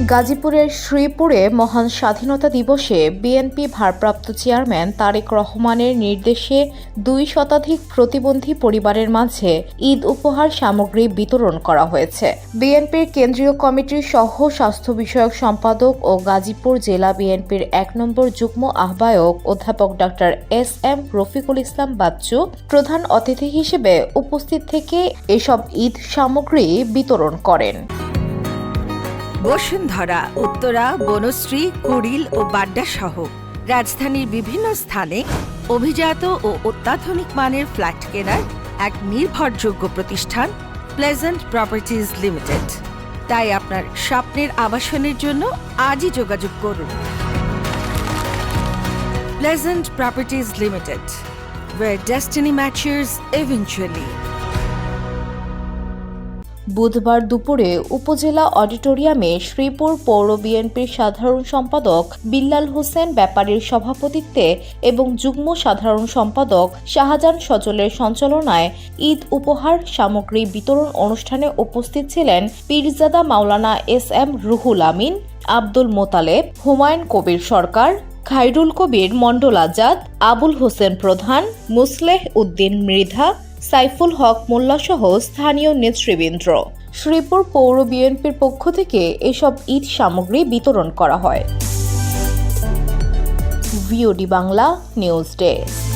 গাজীপুরের শ্রীপুরে মহান স্বাধীনতা দিবসে বিএনপি ভারপ্রাপ্ত চেয়ারম্যান তারেক রহমানের নির্দেশে 2 শতাধিক প্রতিবন্ধী পরিবারের মাঝে ঈদ উপহার সামগ্রী বিতরণ করা হয়েছে। বিএনপির কেন্দ্রীয় কমিটির সহ স্বাস্থ্য বিষয়ক সম্পাদক ও গাজীপুর জেলা বিএনপির 1 নম্বর যুগ্ম আহ্বায়ক অধ্যাপক ডক্টর এস.এম. রফিকুল ইসলাম বাচ্চু প্রধান অতিথি হিসেবে উপস্থিত থেকে এসব ঈদ সামগ্রী বিতরণ করেন। বসুন্ধরা, উত্তরা, বনশ্রী, কুড়িল ও বাড্ডা সহ রাজধানীর বিভিন্ন স্থানে অভিজাত ও অত্যাধুনিক মানের ফ্ল্যাট কেনার এক নির্ভরযোগ্য প্রতিষ্ঠান প্লেজেন্ট প্রপার্টিজ লিমিটেড। তাই আপনার স্বপ্নের আবাসনের জন্য আজই যোগাযোগ করুন। Pleasant properties limited, where destiny matches eventually। বুধবার দুপুরে উপজেলা অডিটোরিয়ামে শ্রীপুর পৌর বিএনপির সাধারণ সম্পাদক বিল্লাল হোসেন ব্যাপারীর সভাপতিত্বে এবং যুগ্ম সাধারণ সম্পাদক শাহজাহান সজলের সঞ্চালনায় ঈদ উপহার সামগ্রী বিতরণ অনুষ্ঠানে উপস্থিত ছিলেন পীরজাদা মাওলানা এস.এম. রুহুল আমিন, আব্দুল মোতালেব, হুমায়ুন কবির সরকার, খায়রুল কবির মণ্ডল আজাদ, আবুল হোসেন প্রধান, মুসলেহ উদ্দিন মৃধা, সাইফুল হক মোল্লাসহ স্থানীয় নেতৃবৃন্দ। শ্রীপুর পৌর বিএনপির পক্ষ থেকে এসব ঈদ সামগ্রী বিতরণ করা হয়। VOD Bangla news desk.